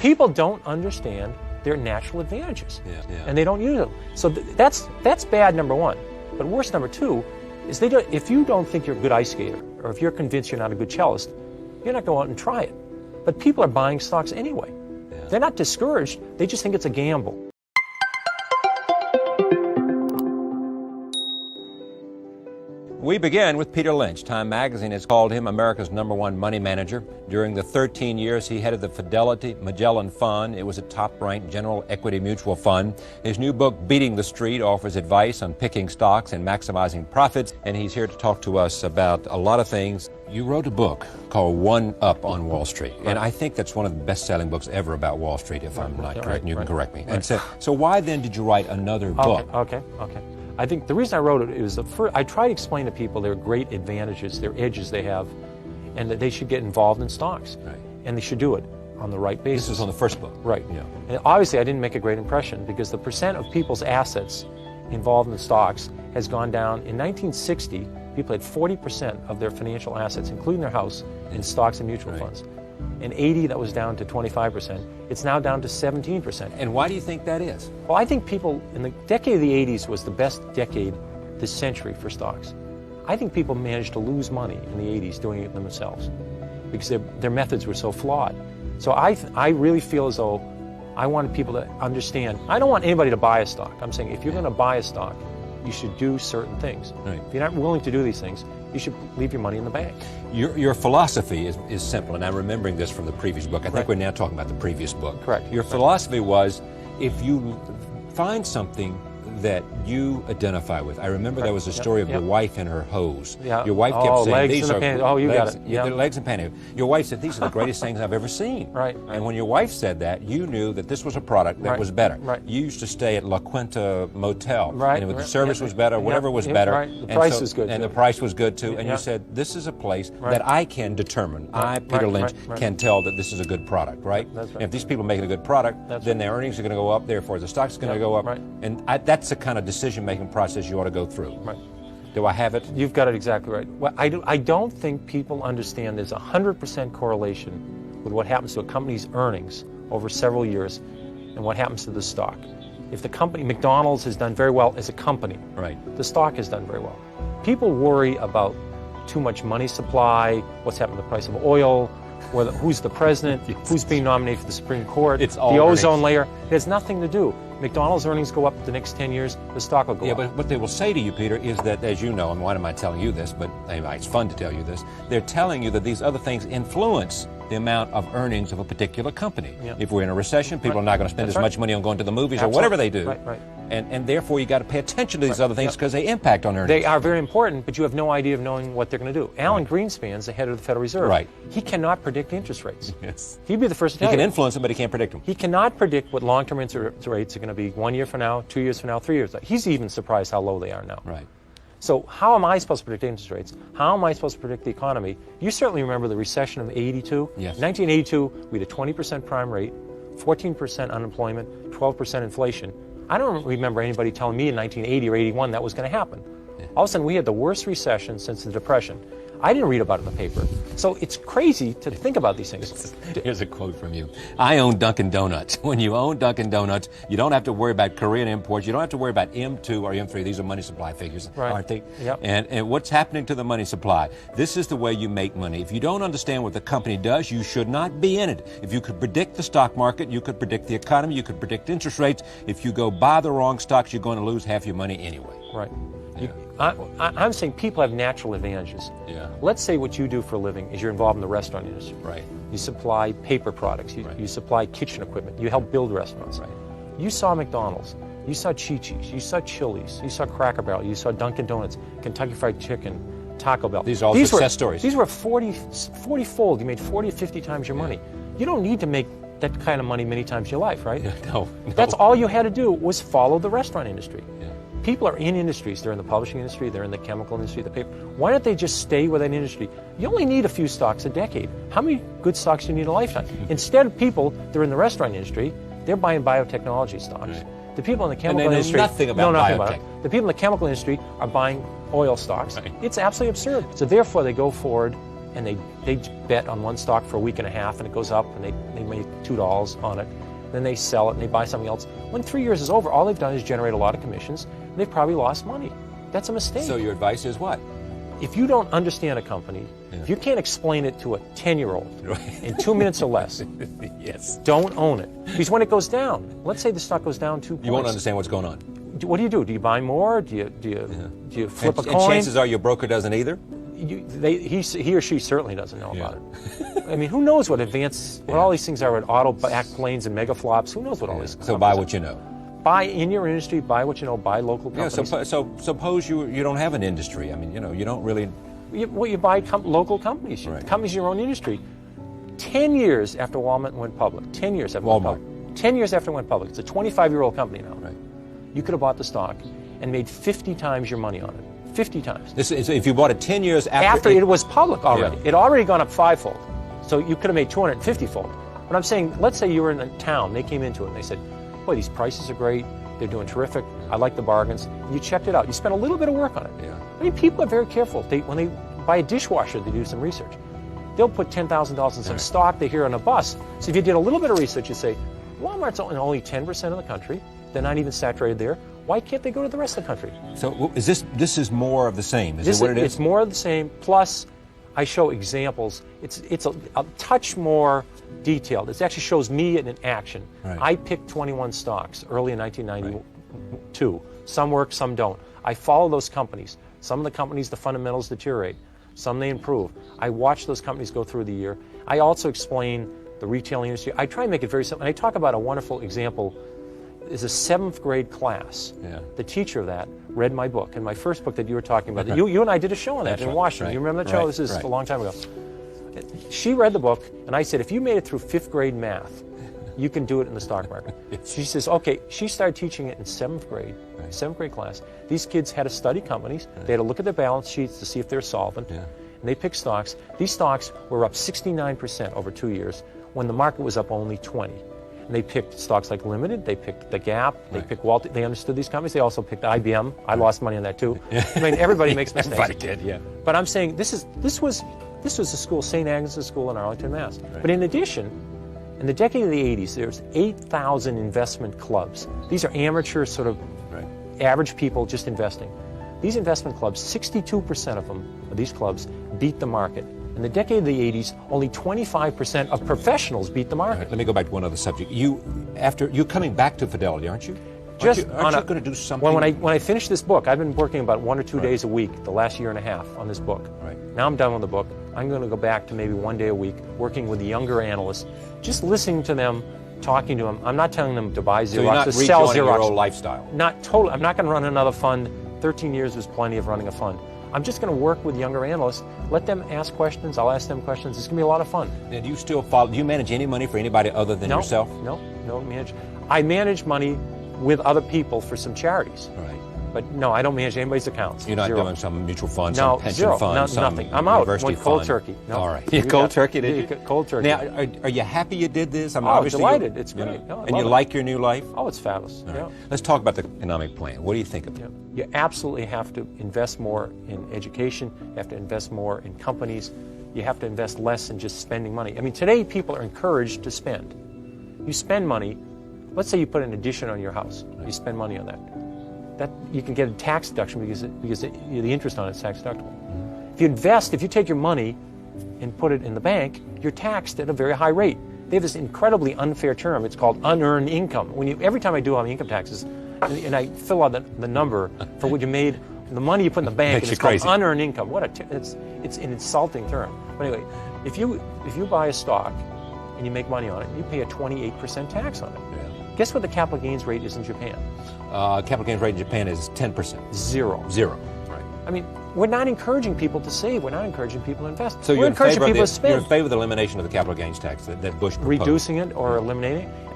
People don't understand their natural advantages, and they don't use them. So that's bad, number one. But worse, number two, is if you don't think you're a good ice skater, or if you're convinced you're not a good cellist, you're not going out and try it. But people are buying stocks anyway. They're not discouraged, they just think it's a gamble. We begin with Peter Lynch. Time magazine has called him America's #1 money manager. During the 13 years he headed the Fidelity Magellan Fund, it was a top-ranked general equity mutual fund. His new book, Beating the Street, offers advice on picking stocks and maximizing profits, and he's here to talk to us about a lot of things. You wrote a book called One Up on Wall Street, and I think that's one of the best-selling books ever about Wall Street, if I'm not correct, and you can correct me. And so why then did you write another book? Okay. I think the reason I wrote it was I try to explain to people their great advantages, their edges they have, and that they should get involved in stocks. Right. And they should do it on the right basis. This was on the first book. Right. Yeah. And obviously I didn't make a great impression because the percent of people's assets involved in the stocks has gone down. In 1960, people had 40% of their financial assets, including their house, in stocks and mutual funds. In 80, that was down to 25%. It's now down to 17%. And why do you think that is? Well, I think people, in the decade of the 80s was the best decade this century for stocks. I think people managed to lose money in the 80s doing it themselves because their methods were so flawed. So I really feel as though I want people to understand. I don't want anybody to buy a stock. I'm saying if you're going to buy a stock, you should do certain things. Right. If you're not willing to do these things, you should leave your money in the bank. Your philosophy is simple, and I'm remembering this from the previous book. I think we're now talking about the previous book. Correct. Your philosophy was, if you find something that you identify with. I remember there was a story of your wife and her hose. Yeah. Your wife kept saying, these are legs. Oh, you got it. Yeah. Legs and panties. Your wife said, these are the greatest things I've ever seen. Right. And when your wife said that, you knew that this was a product that was better. Right. You used to stay at La Quinta Motel. Right. And the service was better, whatever was better. Right. The price was good. And the price was good too. And you said, this is a place that I can determine. I, Peter Lynch, can tell that this is a good product, right? That's right. And if these people are making a good product, then their earnings are going to go up, therefore the stock's going to go up. Right. And that's the kind of decision-making process you ought to go through. Right. Do I have it? You've got it exactly right. Well, I don't think people understand there's 100% correlation with what happens to a company's earnings over several years and what happens to the stock. If the company, McDonald's, has done very well as a company, the stock has done very well. People worry about too much money supply, what's happened to the price of oil, who's the president, who's being nominated for the Supreme Court, it's all the ozone earnings. layer. It has nothing to do. McDonald's earnings go up the next 10 years, the stock will go up. Yeah, but what they will say to you, Peter, is that, as you know, and why am I telling you this, but anyway, it's fun to tell you this, they're telling you that these other things influence the amount of earnings of a particular company. Yeah. If we're in a recession, people are not going to spend as much money on going to the movies or whatever they do. Right. And therefore, you got to pay attention to these other things because they impact on earnings. They are very important, but you have no idea of knowing what they're going to do. Alan Greenspan's the head of the Federal Reserve. Right. He cannot predict interest rates. Yes. He'd be the first to tell you. He can influence them, but he can't predict them. He cannot predict what long-term interest rates are going to be 1 year from now, 2 years from now, 3 years from now. He's even surprised how low they are now. Right. So how am I supposed to predict interest rates? How am I supposed to predict the economy? You certainly remember the recession of 82. Yes. In 1982, we had a 20% prime rate, 14% unemployment, 12% inflation. I don't remember anybody telling me in 1980 or 81 that was going to happen. Yeah. All of a sudden, we had the worst recession since the Depression. I didn't read about it in the paper. So it's crazy to think about these things. Here's a quote from you. I own Dunkin' Donuts. When you own Dunkin' Donuts, you don't have to worry about Korean imports. You don't have to worry about M2 or M3. These are money supply figures, aren't they? Yep. And what's happening to the money supply? This is the way you make money. If you don't understand what the company does, you should not be in it. If you could predict the stock market, you could predict the economy, you could predict interest rates. If you go buy the wrong stocks, you're going to lose half your money anyway. Right. Yeah. I'm saying people have natural advantages. Yeah. Let's say what you do for a living is you're involved in the restaurant industry. Right. You supply paper products. You supply kitchen equipment. You help build restaurants. Right. You saw McDonald's. You saw Chi-Chi's. You saw Chili's. You saw Cracker Barrel. You saw Dunkin' Donuts, Kentucky Fried Chicken, Taco Bell. These are all success stories. These were 40-fold. You made 40 or 50 times your money. You don't need to make that kind of money many times in your life, right? No. That's all you had to do was follow the restaurant industry. Yeah. People are in industries. They're in the publishing industry. They're in the chemical industry, the paper. Why don't they just stay with that industry? You only need a few stocks a decade. How many good stocks do you need a lifetime? Instead of people that are in the restaurant industry, they're buying biotechnology stocks. Right. The people in the chemical industry know nothing about biotech. The people in the chemical industry are buying oil stocks. Right. It's absolutely absurd. So therefore, they go forward and they bet on one stock for a week and a half, and it goes up, and they make $2 on it. Then they sell it, and they buy something else. When 3 years is over, all they've done is generate a lot of commissions, and they've probably lost money. That's a mistake. So your advice is what? If you don't understand a company, if you can't explain it to a 10-year-old in 2 minutes or less, yes, don't own it. Because when it goes down, let's say the stock goes down 2 points. You won't understand what's going on. What do you do? Do you buy more? Do you flip a coin? And chances are your broker doesn't either? He or she certainly doesn't know about it. I mean, who knows what all these things are with auto back planes and mega flops? Who knows what all these So buy what you know. Buy in your industry, buy what you know, buy local companies. Yeah, so suppose you don't have an industry. I mean, you don't really... You buy local companies, companies in your own industry. 10 years after Walmart went public, 10 years after Walmart. 10 years after it went public, it's a 25-year-old company now. Right. You could have bought the stock and made 50 times your money on it. 50 times. This is if you bought it 10 years after it was public already. Yeah. It already gone up 5-fold. So you could have made 250-fold. But I'm saying, let's say you were in a town, they came into it and they said, boy, these prices are great, they're doing terrific, I like the bargains. You checked it out. You spent a little bit of work on it. Yeah. I mean, people are very careful. When they buy a dishwasher, they do some research. They'll put $10,000 in some stock they hear on a bus. So if you did a little bit of research, you say, Walmart's only 10% of the country. They're not even saturated there. Why can't they go to the rest of the country? So this is more of the same? Is it what it is? It's more of the same, plus I show examples. It's a touch more detailed. It actually shows me in action. Right. I picked 21 stocks early in 1992. Right. Some work, some don't. I follow those companies. Some of the companies, the fundamentals deteriorate. Some they improve. I watch those companies go through the year. I also explain the retail industry. I try and make it very simple. And I talk about a wonderful example. Is a 7th grade class. Yeah. The teacher of that read my book, and my first book that you were talking about. Okay. You and I did a show on that in Washington. Right. You remember that show? This is a long time ago. She read the book, and I said, if you made it through 5th grade math, you can do it in the stock market. She says, okay. She started teaching it in 7th grade, 7th grade class. These kids had to study companies. They had to look at their balance sheets to see if they're solvent, and they picked stocks. These stocks were up 69% over 2 years when the market was up only 20. And they picked stocks like Limited, they picked the Gap, they picked Walt. They understood these companies. They also picked IBM. I lost money on that too. I mean, everybody makes mistakes. Everybody did, yeah. But I'm saying this was a school, St. Agnes' School in Arlington, Mass. Right. But in addition, in the decade of the 80s, there's 8,000 investment clubs. These are amateur, sort of average people just investing. These investment clubs, 62% of these clubs beat the market. In the decade of the 80s, only 25% of professionals beat the market. Right, let me go back to one other subject. You're coming back to Fidelity, aren't you? Aren't you going to do something? When I finish this book, I've been working about 1 or 2 days a week the last year and a half on this book. Right. Now I'm done with the book. I'm going to go back to maybe 1 day a week, working with the younger analysts, just listening to them, talking to them. I'm not telling them to buy Xerox, so you're not to sell Xerox. your old lifestyle. Not totally. I'm not going to run another fund. 13 years was plenty of running a fund. I'm just going to work with younger analysts, let them ask questions, I'll ask them questions. It's going to be a lot of fun. And do you still do you manage any money for anybody other than yourself? No, I manage money with other people for some charities. Right. But no, I don't manage anybody's accounts. You're not doing some mutual fund, no, some pension fund, some nothing. I'm out. University Cold fund. turkey. No. All right. Cold turkey, did you? Cold turkey. Now, are you happy you did this? I'm obviously delighted. It's great. And you like your new life? Oh, it's fabulous. Right. Let's talk about the economic plan. What do you think of it? You absolutely have to invest more in education. You have to invest more in companies. You have to invest less in just spending money. I mean, today people are encouraged to spend. You spend money. Let's say you put an addition on your house. Right. You spend money on that. That you can get a tax deduction because the interest on it is tax deductible. Mm-hmm. If you invest, if you take your money and put it in the bank, you're taxed at a very high rate. They have this incredibly unfair term. It's called unearned income. Every time I do on income taxes, and I fill out the number for what you made, the money you put in the bank, and it's called unearned income. It's an insulting term. But anyway, if you buy a stock and you make money on it, you pay a 28% tax on it. Yeah. Guess what the capital gains rate is in Japan? Capital gains rate in Japan is 10%. Zero. Right. I mean, we're not encouraging people to save. We're not encouraging people to invest. So we're encouraging people to spend. You're in favor of the elimination of the capital gains tax that Bush proposed. Reducing it or eliminating it.